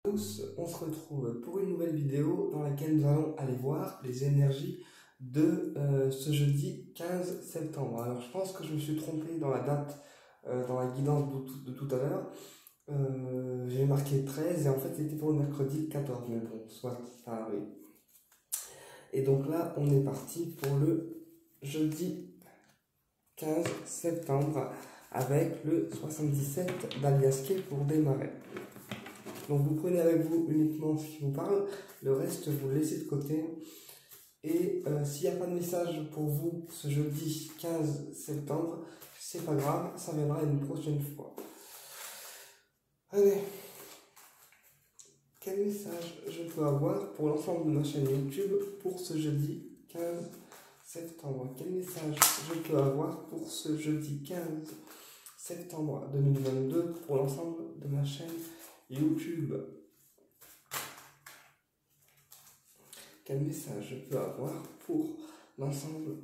Tous, on se retrouve pour une nouvelle vidéo dans laquelle nous allons aller voir les énergies de ce jeudi 15 septembre. Alors je pense que je me suis trompé dans la date, dans la guidance de tout à l'heure. J'ai marqué 13 et en fait c'était pour le mercredi 14, mais bon, soit ça arrive. Et donc là on est parti pour le jeudi 15 septembre avec le 77 d'Aliasquet pour démarrer. Donc vous prenez avec vous uniquement ce qui vous parle, le reste vous le laissez de côté. Et s'il n'y a pas de message pour vous ce jeudi 15 septembre, c'est pas grave, ça viendra une prochaine fois. Allez, quel message je peux avoir pour l'ensemble de ma chaîne YouTube pour ce jeudi 15 septembre? Quel message je peux avoir pour ce jeudi 15 septembre 2022 pour l'ensemble de ma chaîne YouTube? Quel message je peux avoir pour l'ensemble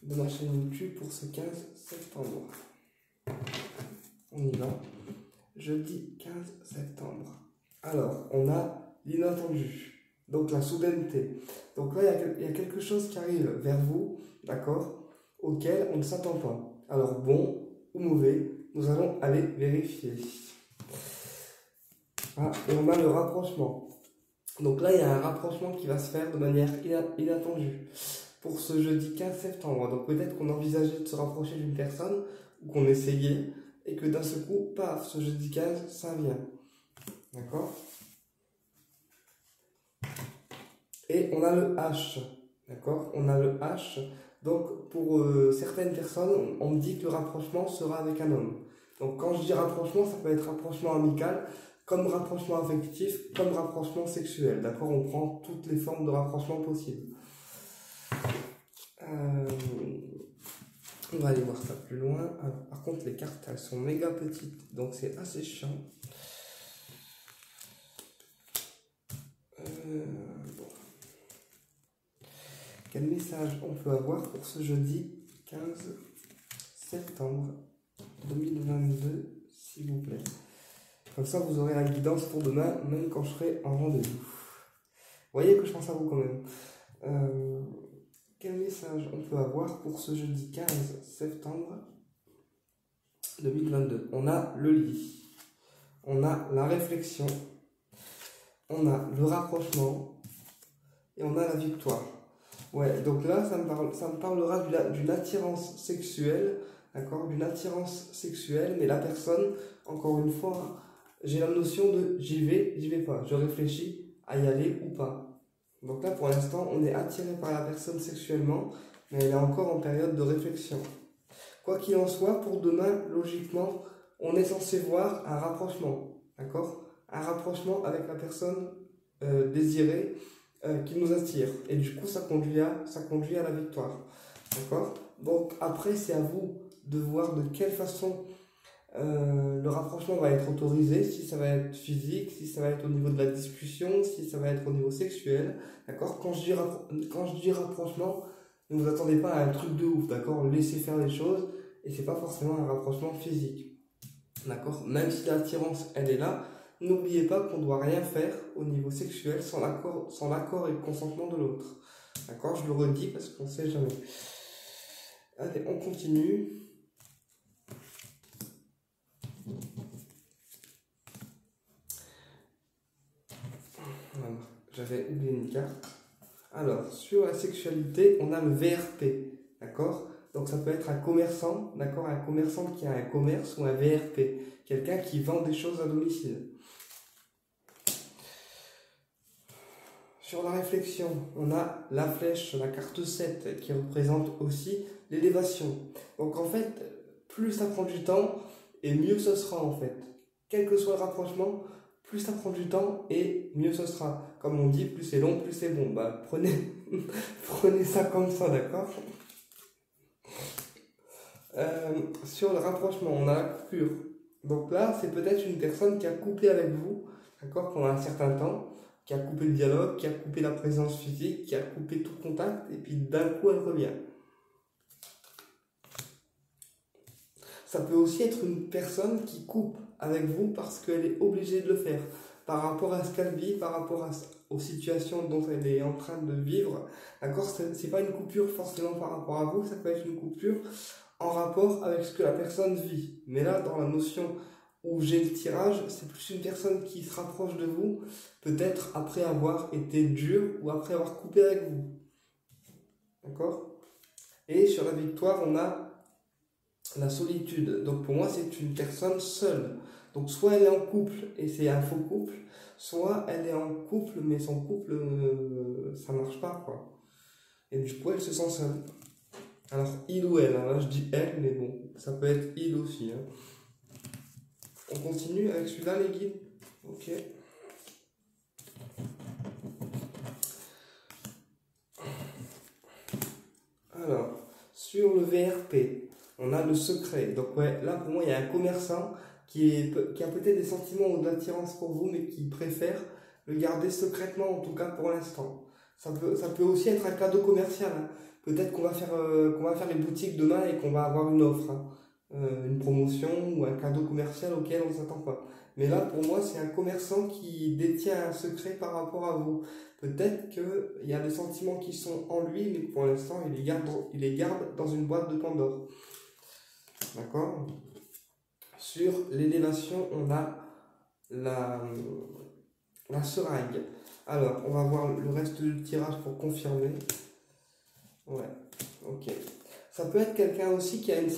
de ma chaîne YouTube pour ce 15 septembre? On y va. Jeudi 15 septembre. Alors, on a l'inattendu, donc la soudaineté. Donc là, il y a quelque chose qui arrive vers vous, d'accord, auquel on ne s'attend pas. Alors, bon ou mauvais, nous allons aller vérifier. Ah, et on a le rapprochement. Donc là, il y a un rapprochement qui va se faire de manière inattendue pour ce jeudi 15 septembre. Donc peut-être qu'on envisageait de se rapprocher d'une personne ou qu'on essayait et que d'un seul coup, paf, ce jeudi 15, ça vient. D'accord? Et on a le H. D'accord? On a le H. Donc pour certaines personnes, on me dit que le rapprochement sera avec un homme. Donc quand je dis rapprochement, ça peut être rapprochement amical, comme rapprochement affectif, comme rapprochement sexuel. D'accord? On prend toutes les formes de rapprochement possibles. On va aller voir ça plus loin. Alors, par contre, les cartes, elles sont méga petites, donc c'est assez chiant. Bon. Quel message on peut avoir pour ce jeudi 15 septembre 2022, s'il vous plaît? Comme ça, vous aurez la guidance pour demain, même quand je serai en rendez-vous. Vous voyez que je pense à vous quand même. Quel message on peut avoir pour ce jeudi 15 septembre 2022? On a le lit, on a la réflexion, on a le rapprochement et on a la victoire. Ouais, donc là, ça me parlera d'une attirance sexuelle, d'accord? D'une attirance sexuelle, mais la personne, encore une fois, j'ai la notion de j'y vais pas. Je réfléchis à y aller ou pas. Donc là, pour l'instant, on est attiré par la personne sexuellement, mais elle est encore en période de réflexion. Quoi qu'il en soit, pour demain, logiquement, on est censé voir un rapprochement, d'accord? Un rapprochement avec la personne désirée qui nous attire. Et du coup, ça conduit à la victoire, d'accord? Donc après, c'est à vous de voir de quelle façon le rapprochement va être autorisé, si ça va être physique, si ça va être au niveau de la discussion, si ça va être au niveau sexuel, d'accord? Quand je dis rapprochement, ne vous attendez pas à un truc de ouf, d'accord? Laissez faire les choses, et c'est pas forcément un rapprochement physique, d'accord? Même si l'attirance, elle est là, n'oubliez pas qu'on ne doit rien faire au niveau sexuel sans l'accord et le consentement de l'autre, d'accord? Je le redis parce qu'on ne sait jamais. Allez, on continue. J'avais oublié une carte. Alors, sur la sexualité, on a le VRP, d'accord? Donc ça peut être un commerçant, d'accord? Un commerçant qui a un commerce ou un VRP, quelqu'un qui vend des choses à domicile. Sur la réflexion, on a la flèche, la carte 7, qui représente aussi l'élévation. Donc en fait, plus ça prend du temps, et mieux ce sera en fait. Quel que soit le rapprochement, plus ça prend du temps et mieux ce sera. Comme on dit, plus c'est long, plus c'est bon. Bah, prenez ça comme ça, d'accord? Sur le rapprochement, on a la coupure. Donc là, c'est peut-être une personne qui a coupé avec vous, d'accord, pendant un certain temps, qui a coupé le dialogue, qui a coupé la présence physique, qui a coupé tout contact, et puis d'un coup, elle revient. Ça peut aussi être une personne qui coupe avec vous parce qu'elle est obligée de le faire. par rapport à ce qu'elle vit, par rapport aux situations dont elle est en train de vivre. D'accord? C'est pas une coupure forcément par rapport à vous, ça peut être une coupure en rapport avec ce que la personne vit. Mais là, dans la notion où j'ai le tirage, c'est plus une personne qui se rapproche de vous, peut-être après avoir été dur ou après avoir coupé avec vous. D'accord? Et sur la victoire, on a la solitude. Donc pour moi, c'est une personne seule. Donc soit elle est en couple et c'est un faux couple, soit elle est en couple mais son couple, ça marche pas, quoi. Et du coup, elle se sent seule. Alors, il ou elle, hein, là je dis elle, mais bon, ça peut être il aussi. Hein. On continue avec celui-là, les guides. Ok. Alors, sur le VRP, on a le secret. Donc ouais, là pour moi, il y a un commerçant qui a peut-être des sentiments ou de l'attirance pour vous, mais qui préfère le garder secrètement, en tout cas pour l'instant. Ça peut aussi être un cadeau commercial. Hein. Peut-être qu'on va faire les boutiques demain et qu'on va avoir une offre, hein. Une promotion ou un cadeau commercial auquel on ne s'attend pas. Mais là, pour moi, c'est un commerçant qui détient un secret par rapport à vous. Peut-être qu'il y a des sentiments qui sont en lui, mais pour l'instant, il les garde dans une boîte de Pandore. D'accord? Sur l'élévation, on a la seringue. Alors, on va voir le reste du tirage pour confirmer. Ouais, ok. Ça peut être quelqu'un aussi qui a une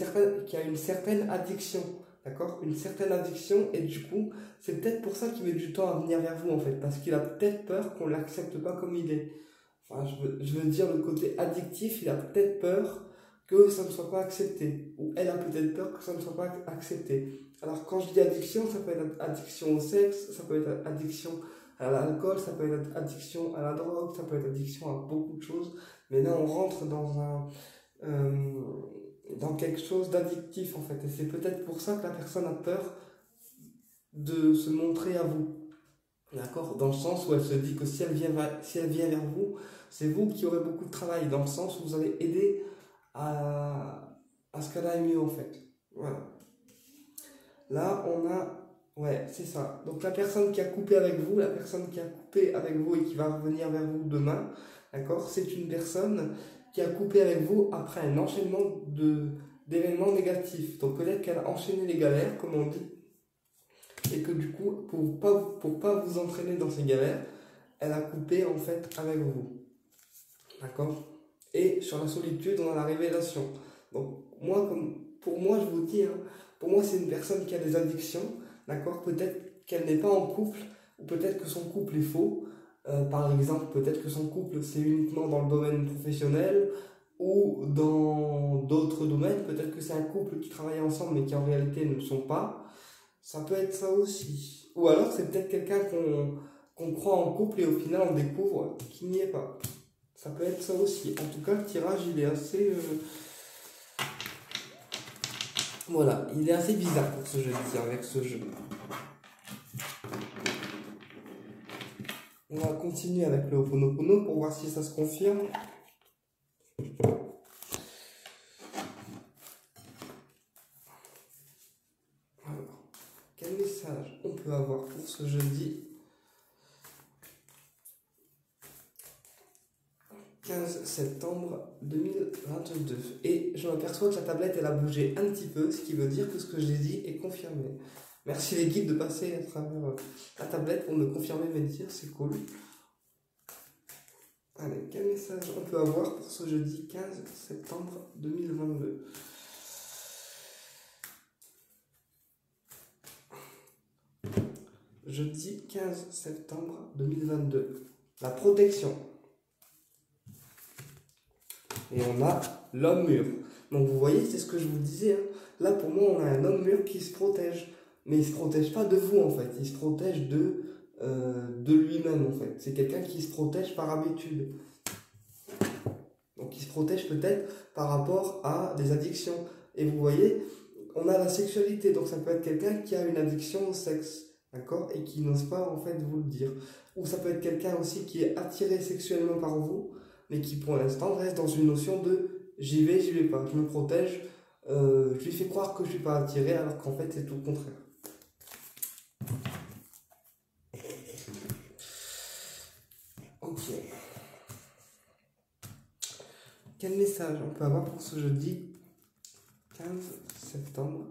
certaine addiction. D'accord? Une certaine addiction, et du coup, c'est peut-être pour ça qu'il met du temps à venir vers vous, en fait. Parce qu'il a peut-être peur qu'on ne l'accepte pas comme il est. Enfin, je veux dire, le côté addictif, il a peut-être peur que ça ne soit pas accepté. Ou elle a peut-être peur que ça ne soit pas accepté. Alors, quand je dis addiction, ça peut être addiction au sexe, ça peut être addiction à l'alcool, ça peut être addiction à la drogue, ça peut être addiction à beaucoup de choses. Mais là, on rentre dans quelque chose d'addictif, en fait. Et c'est peut-être pour ça que la personne a peur de se montrer à vous. D'accord? Dans le sens où elle se dit que si elle vient vers vous, c'est vous qui aurez beaucoup de travail, dans le sens où vous allez aider à ce qu'elle aille mieux, en fait. Voilà. Là, on a... Ouais, c'est ça. Donc la personne qui a coupé avec vous, et qui va revenir vers vous demain, d'accord? C'est une personne qui a coupé avec vous après un enchaînement d'événements négatifs. Donc peut-être qu'elle a enchaîné les galères, comme on dit, et que du coup, pour pas vous entraîner dans ces galères, elle a coupé en fait avec vous. D'accord? Et sur la solitude, on a la révélation. Donc pour moi, je vous dis, hein, pour moi c'est une personne qui a des addictions, d'accord? Peut-être qu'elle n'est pas en couple, ou peut-être que son couple est faux. Par exemple, peut-être que son couple c'est uniquement dans le domaine professionnel, ou dans d'autres domaines. Peut-être que c'est un couple qui travaille ensemble, mais qui en réalité ne le sont pas. Ça peut être ça aussi. Ou alors c'est peut-être quelqu'un qu'on croit en couple et au final on découvre qu'il n'y est pas. Ça peut être ça aussi. En tout cas, le tirage il est assez... Voilà, il est assez bizarre pour ce jeudi avec ce jeu. On va continuer avec le Ho'oponopono pour voir si ça se confirme. Alors, quel message on peut avoir pour ce jeudi 15 septembre 2022. Et je m'aperçois que la tablette elle a bougé un petit peu, ce qui veut dire que ce que j'ai dit est confirmé. Merci les guides de passer à travers la tablette pour me confirmer mes dires, c'est cool. Allez, quel message on peut avoir pour ce jeudi 15 septembre 2022? Jeudi 15 septembre 2022. La protection. Et on a l'homme mûr. Donc vous voyez, c'est ce que je vous disais. Hein. Là, pour moi, on a un homme mûr qui se protège. Mais il ne se protège pas de vous, en fait. Il se protège de lui-même, en fait. C'est quelqu'un qui se protège par habitude. Donc il se protège peut-être par rapport à des addictions. Et vous voyez, on a la sexualité. Donc ça peut être quelqu'un qui a une addiction au sexe. D'accord? Et qui n'ose pas, en fait, vous le dire. Ou ça peut être quelqu'un aussi qui est attiré sexuellement par vous, mais qui pour l'instant reste dans une notion de j'y vais pas, je me protège, je lui fais croire que je suis pas attiré alors qu'en fait c'est tout le contraire. quel message on peut avoir pour ce jeudi 15 septembre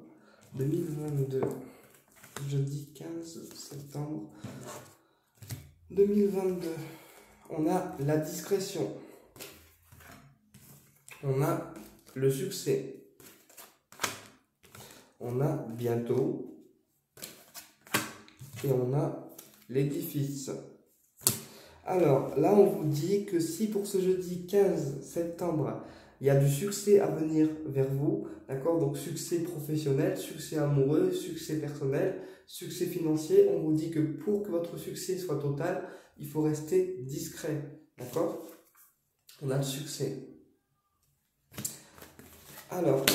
2022? Jeudi 15 septembre 2022. On a la discrétion. On a le succès. On a bientôt. Et on a l'édifice. Alors, là, on vous dit que si pour ce jeudi 15 septembre, il y a du succès à venir vers vous, d'accord? Donc, succès professionnel, succès amoureux, succès personnel, succès financier, on vous dit que pour que votre succès soit total, il faut rester discret, d'accord? On a le succès. Alors,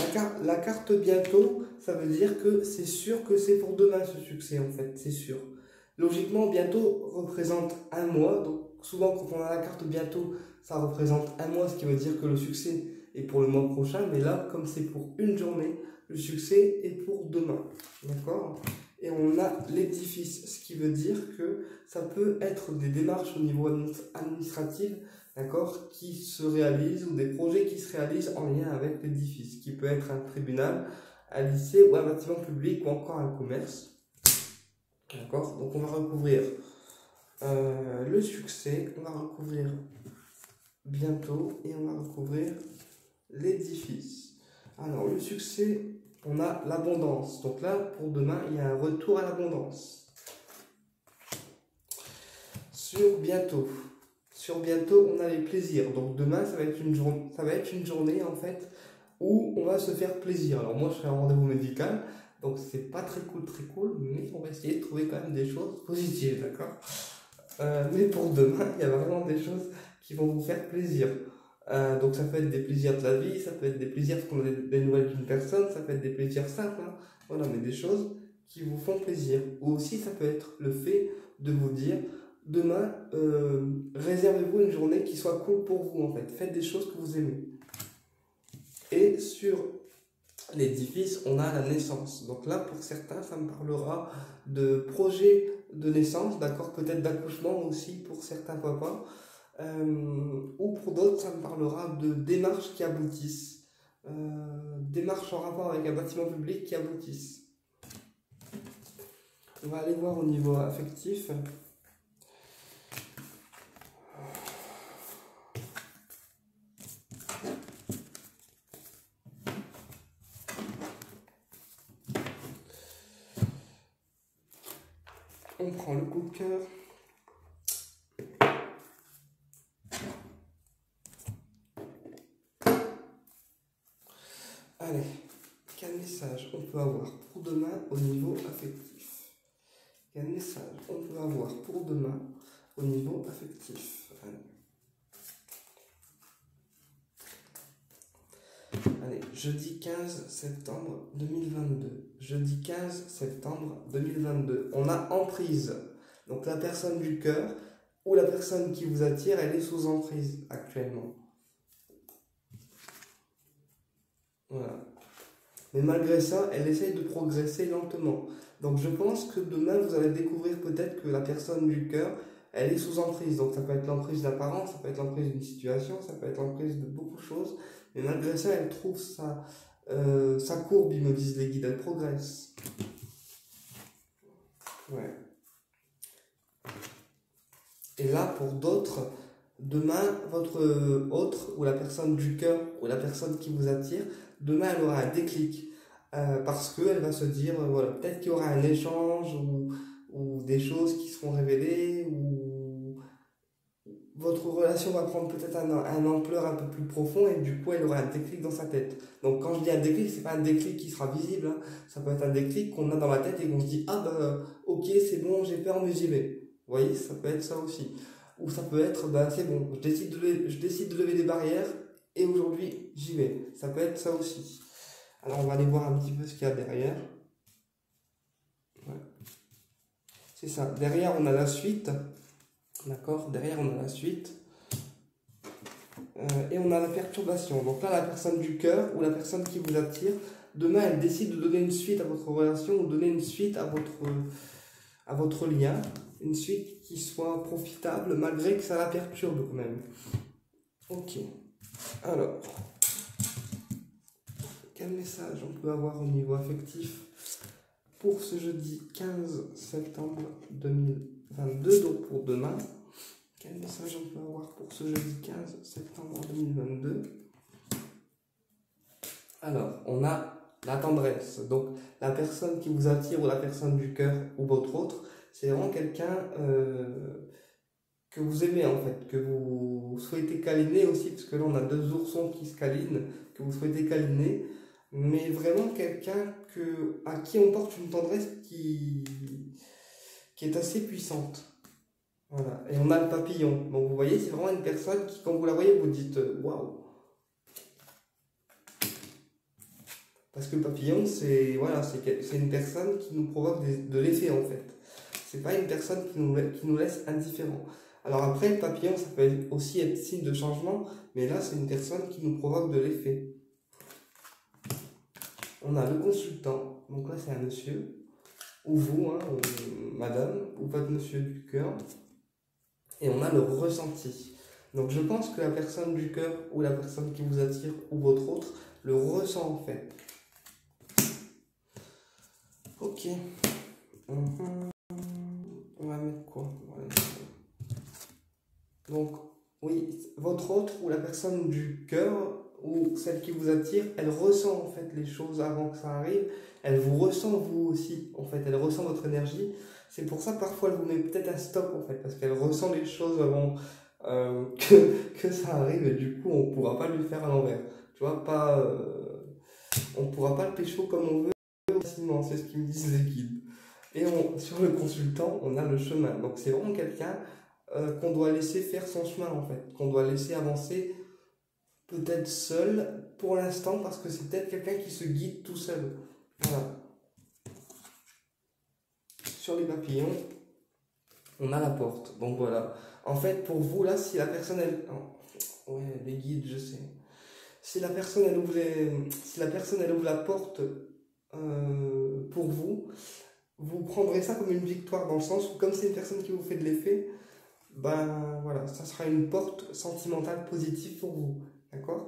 la carte bientôt, ça veut dire que c'est sûr que c'est pour demain ce succès, en fait, c'est sûr. Logiquement, bientôt représente un mois. Donc, souvent, quand on a la carte bientôt, ça représente un mois, ce qui veut dire que le succès est pour le mois prochain. Mais là, comme c'est pour une journée, le succès est pour demain. D'accord? Et on a l'édifice, ce qui veut dire que ça peut être des démarches au niveau administratif, d'accord, qui se réalisent ou des projets qui se réalisent en lien avec l'édifice, qui peut être un tribunal, un lycée ou un bâtiment public ou encore un commerce. D'accord? Donc on va recouvrir le succès, on va recouvrir bientôt et on va recouvrir l'édifice. Alors le succès, on a l'abondance. Donc là, pour demain, il y a un retour à l'abondance. Sur bientôt, on a les plaisirs. Donc demain, ça va être une journée en fait où on va se faire plaisir. Alors moi, je serai en rendez-vous médical. Donc c'est pas très cool, mais on va essayer de trouver quand même des choses positives, d'accord? Mais pour demain, il y a vraiment des choses qui vont vous faire plaisir. Donc ça peut être des plaisirs de la vie, ça peut être des plaisirs parce qu'on a des nouvelles d'une personne, ça peut être des plaisirs simples, hein. Voilà, mais des choses qui vous font plaisir. Ou aussi ça peut être le fait de vous dire, demain, réservez-vous une journée qui soit cool pour vous en fait. Faites des choses que vous aimez. Et sur l'édifice, on a la naissance. Donc là, pour certains, ça me parlera de projet de naissance, d'accord, peut-être d'accouchement aussi pour certains papas. Ou pour d'autres, ça me parlera de démarches qui aboutissent. Démarches en rapport avec un bâtiment public qui aboutissent. On va aller voir au niveau affectif. On prend le coup de cœur. Allez, quel message on peut avoir pour demain au niveau affectif? Quel message on peut avoir pour demain au niveau affectif? Allez, jeudi 15 septembre 2022. Jeudi 15 septembre 2022. On a emprise. Donc la personne du cœur ou la personne qui vous attire, elle est sous emprise actuellement. Voilà. Mais malgré ça, elle essaye de progresser lentement. Donc je pense que demain, vous allez découvrir peut-être que la personne du cœur, elle est sous emprise. Donc ça peut être l'emprise d'apparence, ça peut être l'emprise d'une situation, ça peut être l'emprise de beaucoup de choses. Mais malgré ça, elle trouve sa courbe, ils me disent les guides, elle progresse. Ouais. Et là, pour d'autres, demain, votre autre, ou la personne du cœur, ou la personne qui vous attire, demain, elle aura un déclic. Parce qu'elle va se dire, voilà, peut-être qu'il y aura un échange, ou des choses qui seront révélées, ou votre relation va prendre peut-être un ampleur un peu plus profond, et du coup, elle aura un déclic dans sa tête. Donc, quand je dis un déclic, c'est pas un déclic qui sera visible, hein. Ça peut être un déclic qu'on a dans la tête et qu'on se dit, ah bah, ok, c'est bon, j'ai peur, mais j'y vais. Vous voyez, ça peut être ça aussi. Ou ça peut être, ben c'est bon, je décide de lever des barrières et aujourd'hui j'y vais. Ça peut être ça aussi. Alors on va aller voir un petit peu ce qu'il y a derrière. Ouais. C'est ça. Derrière on a la suite. D'accord? Derrière on a la suite. Et on a la perturbation. Donc là la personne du cœur ou la personne qui vous attire, demain elle décide de donner une suite à votre relation ou donner une suite à votre lien. Une suite qui soit profitable malgré que ça la perturbe quand même. Ok. Alors, quel message on peut avoir au niveau affectif pour ce jeudi 15 septembre 2022, donc pour demain? Quel message on peut avoir pour ce jeudi 15 septembre 2022? Alors, on a la tendresse, donc la personne qui vous attire ou la personne du cœur ou votre autre, c'est vraiment quelqu'un que vous aimez en fait, que vous souhaitez câliner aussi, parce que là on a deux oursons qui se câlinent, que vous souhaitez câliner, mais vraiment quelqu'un à qui on porte une tendresse qui est assez puissante. Voilà, et on a le papillon, donc vous voyez, c'est vraiment une personne qui, quand vous la voyez, vous dites waouh. Parce que le papillon, c'est voilà, c'est une personne qui nous provoque de l'effet en fait. C'est pas une personne qui nous laisse indifférents. Alors après, le papillon, ça peut aussi être signe de changement, mais là, c'est une personne qui nous provoque de l'effet. On a le consultant, donc là, c'est un monsieur, ou vous, hein, madame, ou votre monsieur du cœur, et on a le ressenti. Donc je pense que la personne du cœur, ou la personne qui vous attire, ou votre autre, le ressent en fait. Ok. On va mettre quoi? Donc, oui, votre autre ou la personne du cœur ou celle qui vous attire, elle ressent en fait les choses avant que ça arrive. Elle vous ressent vous aussi, en fait. Elle ressent votre énergie. C'est pour ça parfois elle vous met peut-être un stop en fait, parce qu'elle ressent les choses avant que ça arrive et du coup on pourra pas lui faire à l'envers. Tu vois, on pourra pas le pécho comme on veut facilement, c'est ce qu'ils me disent les guides. Et sur le consultant, on a le chemin. Donc c'est vraiment quelqu'un qu'on doit laisser faire son chemin en fait, qu'on doit laisser avancer peut-être seul pour l'instant parce que c'est peut-être quelqu'un qui se guide tout seul. Voilà. Sur les papillons, on a la porte. Donc voilà. En fait, pour vous là, si la personne ouais, les guides, je sais. Si la personne elle ouvre la porte pour vous, vous prendrez ça comme une victoire dans le sens où comme c'est une personne qui vous fait de l'effet, ben voilà, ça sera une porte sentimentale positive pour vous, d'accord?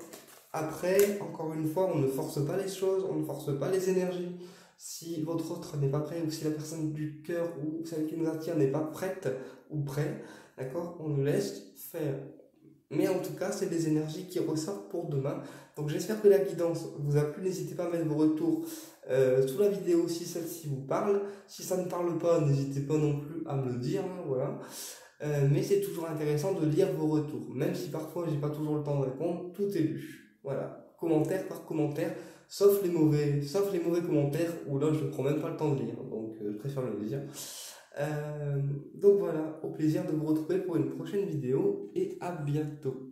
Après, encore une fois, on ne force pas les choses, on ne force pas les énergies. Si votre autre n'est pas prêt ou si la personne du cœur ou celle qui nous attire n'est pas prête ou prêt, d'accord? On nous laisse faire. Mais en tout cas, c'est des énergies qui ressortent pour demain. Donc j'espère que la guidance vous a plu. N'hésitez pas à mettre vos retours sous la vidéo si celle-ci vous parle. Si ça ne parle pas, n'hésitez pas non plus à me le dire. Hein, voilà. Mais c'est toujours intéressant de lire vos retours. Même si parfois j'ai pas toujours le temps de répondre, tout est lu. Voilà. Commentaire par commentaire, sauf les mauvais commentaires où là je ne prends même pas le temps de lire. Donc je préfère le dire. Donc voilà, au plaisir de vous retrouver pour une prochaine vidéo et à bientôt.